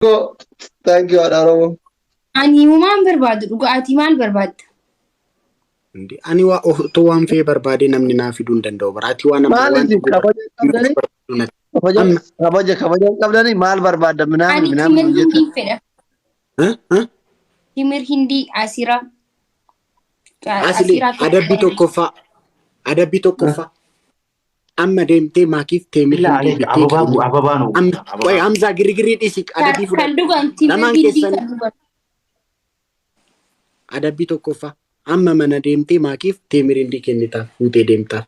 Go. Thank you, Adaro. Ani uumaan barbaadu dhugaatii maal barbaadda? Ani waa otoo waan fee barbaade namni naa fiduu hin danda'u. Baraati waan nama waan Maaliif kabaja qabdanii? Kabaja qabdanii maal barbaadda? Ani timir hindii fedha. Timir hindii asiraa. Asli adabbii tokkoffaa. Amma deemtee maakiif teemir hindii bittee Ababaan Hamzaa girgirii dhiisi adabbii fudhadhu. Kan dhugan timir hindii kan dhugan. Adabbii tokkoffaa. Amma mana deemtee maakiif teemir hindii kennitaaf fuutee deemtaaf.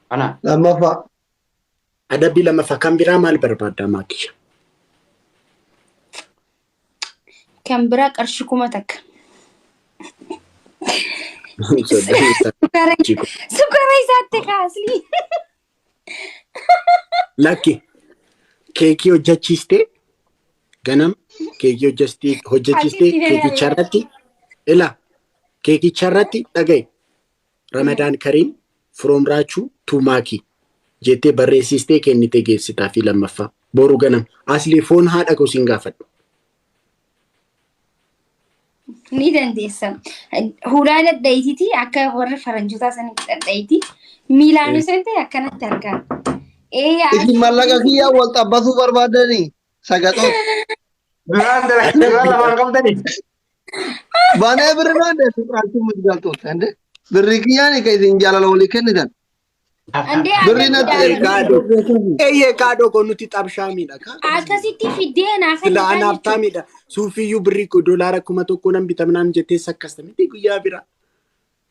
Ana lammaffaa. Adabbii lammaffaa kan biraa maal barbaaddaa maakisha? Kan biraa qarshii 1000. Sukara isaatti kaasli. Lakki keekii hojjechiistee ganam keekii hojjechiistee keekicharratti ila keekicharratti dhagaye Ramadan Karim from Raachuu to Maaki jettee barreessistee kennitee geessitaa fi lammaffaa boru ganam asli foon haadha gosin gaafadhu. Ni dandeessa. Hulaa dadhaitiiti akka warra faranjootaa sanitti dadhaiti. Miilaanuu sente akkanatti argaa. Isin mallaqa kiyyaa wal xabbatuu barbaadanii sagaxoo. Baanee birri maandee suqraatiin mudgaltoota ande birri kiyyaan ka isin jaalala walii kennitan. Birri Eeyyee kaadhoo kun nuti xabshaamiidha. Akkasitti fiddeen Sila anaaftaamiidha. Suufiyyuu birrii doolaara 1,000 nan bitamnaan jettee sakkastamiti guyyaa bira.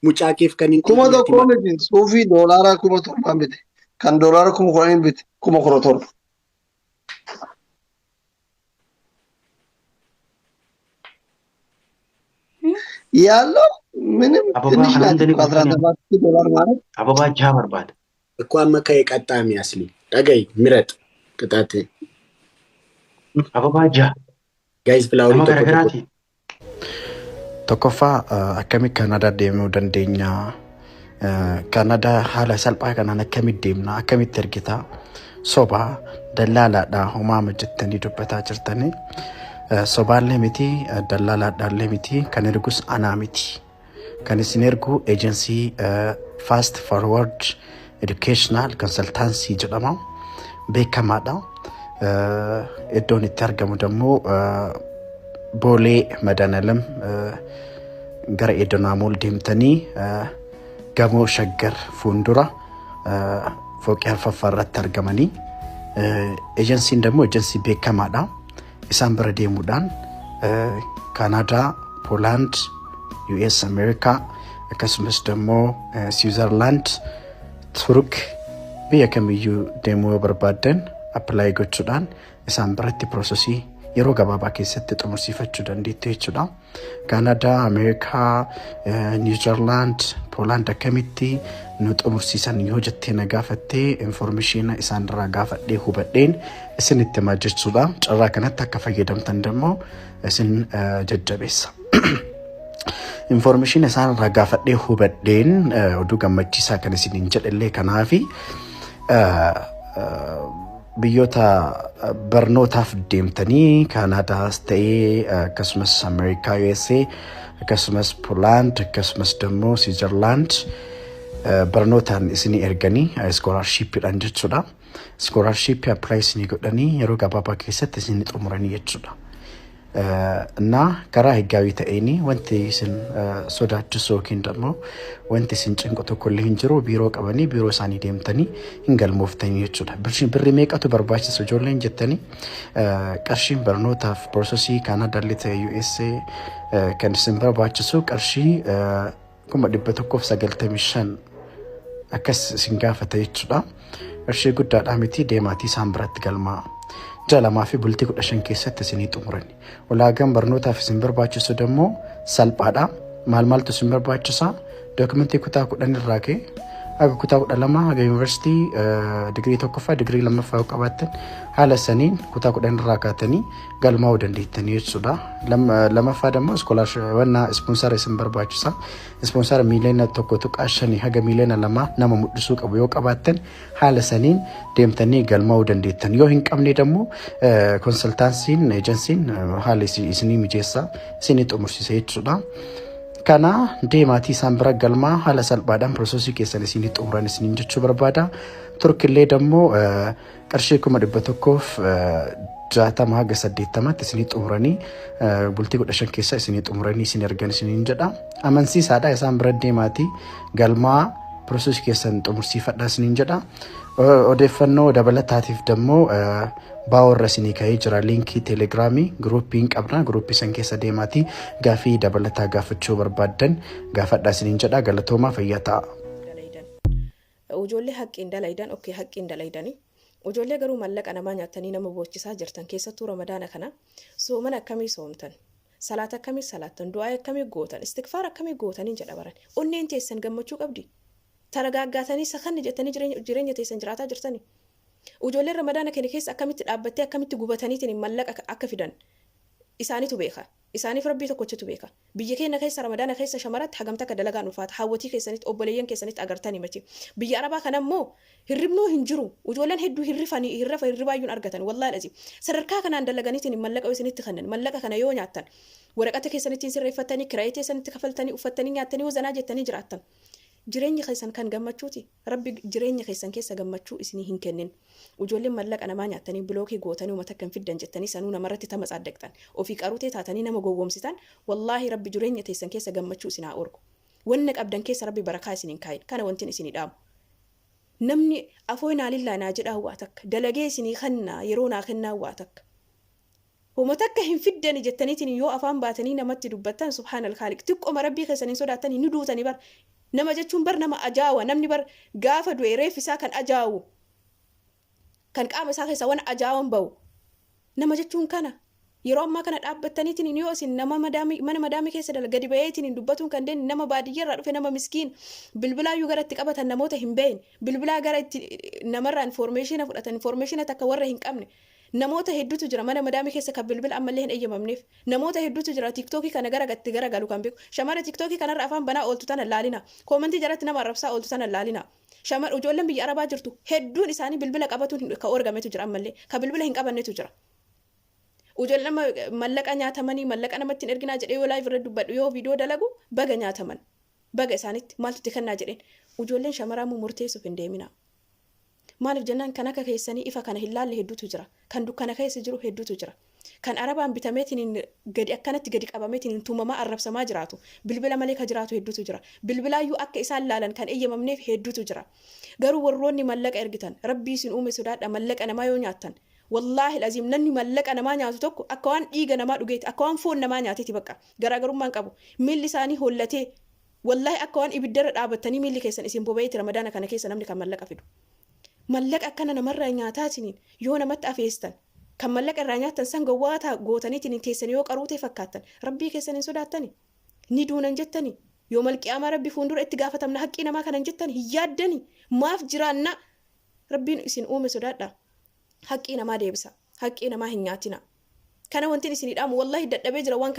Mucaakeef kan hin 1,000 miti suufii doolaara 7,000 miti. Kan doolaara 10,000 miti 17,000. Yaallo ምንም ትንሽ ናት። 17 ዶላር ማለት አበባ ጃ በርባድ እኮ አመካ የቀጣሚ አስሊ ዳጋይ ምረጥ ቅጣት አበባ ጃ ጋይስ ፍላወር ተከራከራቲ tokkoffaa akkamii Kanaadaa deemuu dandeenya? Kanaadaa haala salphaa kanaan akkamitti deemna? Akkamitti ergita? Sobaa dallaalaadhaa homaa jettanii dubbataa jirtanii. Sobaallee miti dallaalaadhaallee miti kan ergus anaa miti. Kan isin ergu eejensii Fast Forward Educational Consultancy jedhama. Beekamaadha. Iddoon itti argamu dammoo Boolee Madanalam gara Edonaamol deemtanii gamoo Shaggar fuuldura fooqii arfaffaarratti argamanii. Eejensiin dammoo eejensii beekamaadha. Isaan bira deemuudhaan Kanaadaa, Poolaand, US Amerikaa akkasumas dammoo Switzerland, Turk biyya kamiyyuu deemuu barbaadan appilaayi gochuudhaan isaan biratti piroosesii yeroo gabaabaa keessatti xumursiifachuu dandeettu jechuudha. Kanaadaa, Ameerikaa, Niwuziilaand, Poolaand akkamitti nu xumursiisan yoo jettee na gaafattee information isaan irraa gaafadhee hubadheen isinitti himaa jechuudha. Carraa kanatti akka fayyadamtan dammoo isin jajjabeessa. Information isaan irraa gaafadhee hubadheen oduu gammachiisaa kan isiniin jedhallee kanaafi biyyoota barnootaaf deemtanii Kanaadaas ta'ee akkasumas Ameerikaa, USA akkasumas Poolaand akkasumas dammoo Switzerland barnootaan isinii erganii scholarshipidhaan jechuudha. Scholarship apply isinii godhanii yeroo gabaabaa keessatti isinii xumuranii jechuudha. እና karaa higgaawii ta'eenii wanti isin sodaachisu yookiin dammoo wanti isin cinqu tokkollee hin jiru biiroo qabanii biiroo isaanii deemtanii hin galmooftanii jechuudha. Birri meeqatu barbaachisu ijoolleen jettanii qarshiin barnootaaf piroosesii Kanaadaa ta'e USA kan isin barbaachisu qarshii 195 akkas isin gaafata jechuudha. Qarshii guddaadhaa miti deemaatii isaan biratti galmaa. Jalamaa fi bultii 15 keessatti isinii xumurani. Ulaagaan barnootaaf isin barbaachisu dammoo salphaadha. Maaltu isin barbaachisa? Dookumentii kutaa 10 irraa ka'e haga kutaa 12 haga yuunivarsiitii digirii tokkoffaa digirii lammaffaa yoo qabaattan haala saniin kutaa 10 irraa kaatanii galmaa'uu dandeettanii jechuudha. Lammaffaa dammoo wanna ispoonsara isin barbaachisa. Ispoonsara miiliyoona 1.5 haga miiliyoona 2 nama mul'isuu qabu yoo qabaattan haala saniin deemtanii galmaa'uu dandeettan. Yoo hin qabne dammoo konsultaansiin ejensiin haala isinii mijeessa isinii xumursiisa jechuudha. Kana deemaatii isaan bira galmaa haala salphaadhaan piroosesii keessan isinii xumuran isiniin jechuu barbaada. Turkillee dammoo qarshii 160 haga 80 isinii xumuranii bultii 15 keessa isinii xumuranii isin ergan isiniin jedha. Amansiisaadha isaan bira deemaatii galmaa piroosesii keessan xumursiifadha isiniin jedha. Odeeffannoo dabalataatiif dammoo baawwarra isinii ka'ee jira liinkii teelegiraamii giruuppii qabna giruuppii san keessa deemaatii gaafii dabalataa gaafachuu barbaaddan gaafadhaa isiniin jedha. Galatoomaa fayyaa ta'a. Ijoollee haqqiin dalaydan okkee haqqiin dalaydanii ijoollee garuu mallaqa namaa nyaatanii nama boochisaa jirtan keessattuu ramadaana kana soomana akkamii soomtan salaata akkamii salaattan du'aa akkamii gootan istikfaar akkamii gootanii jedha baran onneen teessan gammachuu qabdi taragaaggaatanii sakanni jettanii jireenya teessan jiraataa jirtanii ijoolleen ramadaana kana keessa akkamitti dhaabbattee akkamitti gubataniitiin mallaqa akka fidan isaaniitu beeka. Isaaniif rabbii tokkochitu beeka. Biyya keenya keessa ramadaana keessa shamaratti hagamta akka dalagaan ulfaata. Hawwatii keessanitti obboleeyyan keessanitti agartanii miti. Biyya arabaa kana immoo hirribnoo hin jiru. Ijoolleen hedduu hirribaayyuun argatan. Wallaahi lazi. Sadarkaa kanaan dalaganiitiin mallaqa isinitti kennan. Mallaqa kana yoo nyaattan waraqata keessanitti sirreeffatanii kiraayii keessanitti kafaltanii uffattanii nyaattanii wazanaa jettanii jiraattan. Jireenya keessan kan gammachuuti. Rabbi jireenya keessan keessa gammachuu isinii hin kennin. Ijoolleen mallaqa namaa nyaatanii bilookii gootanii uummata kan fiddan jettanii sanuu namarratti tama tsaaddeqtan. Ofii qaruutee taatanii nama gowwoomsitan wallaahi rabbi jireenya teessan keessa gammachuu isinaa orgu. Wanna qabdan keessa rabbi barakaa isiniin kaa'in. Kana wantin isinii dhaamu. Namni afoo naalillaa naa jedhaa waa takka. Dalagee isinii kannaa yeroo naa kennaa waa takka. Uummata akka hin fiddani jettaniitiin yoo afaan baatanii namatti dubbattan subhaanal khaaliq. Xiqqooma rabbii keessaniin sodaatanii ni duutanii bar. Nama jechuun bar nama ajaawa namni bar gaafa du'e reeffisaa kan ajaawu kan qaama isaa keessa waan ajaawan bahu nama jechuun kana yeroo ammaa kana dhaabbattaniitiin yoo isin nama mana madaamii keessa gadi ba'eetiin dubbatuun kan deemne nama baadiyyaarraa dhufe nama miskiin bilbilaayyuu gara itti qabatan namoota hin beekne bilbilaa gara itti namarraa informeeshina fudhatan informeeshina takka warra hin qabne namoota hedduutu jira mana madaamii keessa kan bilbila ammallee hin eeyyamamneef namoota hedduutu jira tiktookii kana gara galu kan beeku shamara tiktookii kanarra afaan banaa ooltu tana laalina koomentii jalatti nama arrabsaa ooltu tana laalina shamara ijoolleen biyya arabaa jirtu hedduun isaanii bilbila qabatuun ka orgametu jira ammallee ka bilbila hin qabannetu jira ijoolleen nama mallaqa nyaatamanii mallaqa namatti hin erginaa jedhee yoo laayif irra dubbadhu yoo viidiyoo dalagu baga nyaataman baga isaanitti maaltu itti kennaa jedheen ijoolleen shamaraa murteessuuf hin deemina. Maaliif jennaan kan akka keessanii ifa kana hin laalle hedduutu jira. Kan dukkana keessa jiru hedduutu jira. Kan arabaan bitameetiin gadi akkanatti gadi qabameetiin tuumamaa arrabsamaa jiraatu. Bilbila malee ka jiraatu hedduutu jira. Bilbilaayyuu akka isaan laalan kan eeyyamamneef hedduutu jira. Garuu warroonni mallaqa ergitan rabbii isin uume sodaadha mallaqa namaa yoo nyaattan. Wallaahi laziim namni mallaqa namaa nyaatu tokko akka waan dhiiga namaa dhugeeti akka waan foon namaa nyaateeti bakka garaagarummaan qabu. Miilli isaanii hollatee wallaahi akka waan ibiddarra dhaabattanii miilli keessan isin boba'eeti ramadaana kana keessa namni kan mallaqa fidu. Mallaqa akkana namarraa nyaataatiniin yoo namatti afeestan kan mallaqa irraa nyaattan san gowwaataa gootaniitiin teessan yoo qaruutee fakkaattan rabbii keessan hin sodaattani ni duunan jettani yoo malqiyaamaa rabbi fuuldura itti gaafatamna haqqii namaa kanan jettani hin yaaddani maaf jiraanna rabbiin isin uume sodaadha haqqii namaa deebisa haqqii namaa hin nyaatina kana wantin isinii dhaamu wallahi dadhabee jira waan